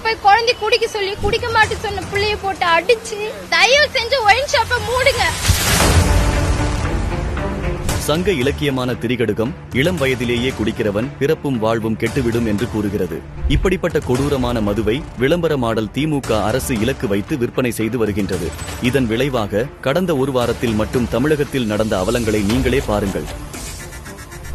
போய் குழந்தை குடிக்க சொல்லி குடிக்க மாட்டேன்னு சொன்ன பிள்ளைய போட்டு அடிச்சு தயவு செஞ்சு ஒயின் ஷாப்பை மூடுங்க. சங்க இலக்கியமான திரிகடுகம் இளம் வயதிலேயே குடிக்கிறவன் பிறப்பும் வாழ்வும் கெட்டுவிடும் என்று கூறுகிறது. இப்படிப்பட்ட கொடூரமான மதுவை விளம்பர மாடல் திமுக அரசு இலக்கு வைத்து விற்பனை செய்து வருகின்றது. இதன் விளைவாக கடந்த ஒரு வாரத்தில் மட்டும் தமிழகத்தில் நடந்த அவலங்களை நீங்களே பாருங்கள்.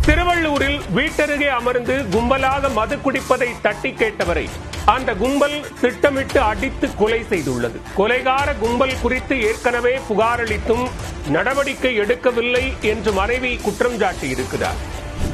திருவள்ளூரில் வீட்டருகே அமர்ந்து கும்பலாக மது குடிப்பதை தட்டி கேட்டவரை அந்த கும்பல் திட்டமிட்டு அடித்து கொலை செய்துள்ளது. கொலைகார கும்பல் குறித்து ஏற்கனவே புகார் அளித்தும் நடவடிக்கை எடுக்கவில்லை என்று மனைவி குற்றம் சாட்டியிருக்கிறார்.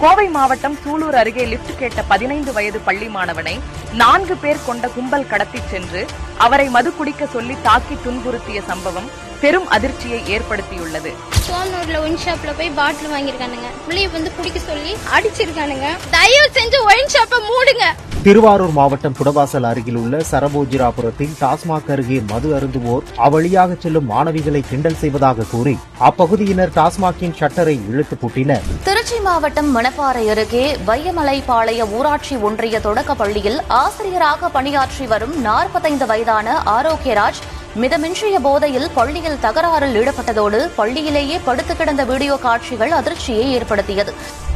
கோவை மாவட்டம் சூலூர் அருகே லிப்ட் கேட்ட 15 வயது பள்ளி மாணவனை 4 பேர் கொண்ட கும்பல் கடத்திச் சென்று அவரை மது குடிக்க சொல்லி தாக்கி துன்புறுத்திய சம்பவம் பெரும் அதிர்ச்சியை ஏற்படுத்தியுள்ளது. சோனூர்ல ஒயின் ஷாப்ல போய் பாட்டில் வாங்கியிருக்கானுங்க, புள்ளைய வந்து குடிக்க சொல்லி அடிச்சிருக்கானுங்க. தயவு செஞ்சு ஒயின் ஷாப்பை மூடுங்க. திருவாரூர் மாவட்டம் குடவாசல் அருகில் உள்ள சரபோஜிராபுரத்தில் டாஸ்மாக் அருகே மது அருந்துவோர் அவ்வழியாக செல்லும் மாணவிகளை கிண்டல் செய்வதாக கூறி அப்பகுதியினர் டாஸ்மாகின் ஷட்டரை இழுத்து பூட்டினர். திருச்சி மாவட்டம் மணப்பாறை அருகே வையமலைப்பாளைய ஊராட்சி ஒன்றிய தொடக்க பள்ளியில் ஆசிரியராக பணியாற்றி வரும் 45 வயதான ஆரோக்கியராஜ் மிதமின்றிய போதையில் பள்ளியில் தகராறில் ஈடுபட்டதோடு பள்ளியிலேயே படுத்து கிடந்த வீடியோ காட்சிகள் அதிர்ச்சியை ஏற்படுத்தியது.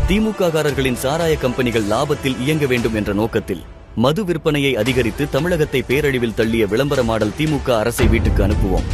திமுககாரர்களின் சாராய கம்பெனிகள் லாபத்தில் இயங்க வேண்டும் என்ற நோக்கத்தில் மது விற்பனையை அதிகரித்து தமிழகத்தை பேரழிவில் தள்ளிய விளம்பர மாடல் திமுக அரசை வீட்டுக்கு அனுப்புவோம்.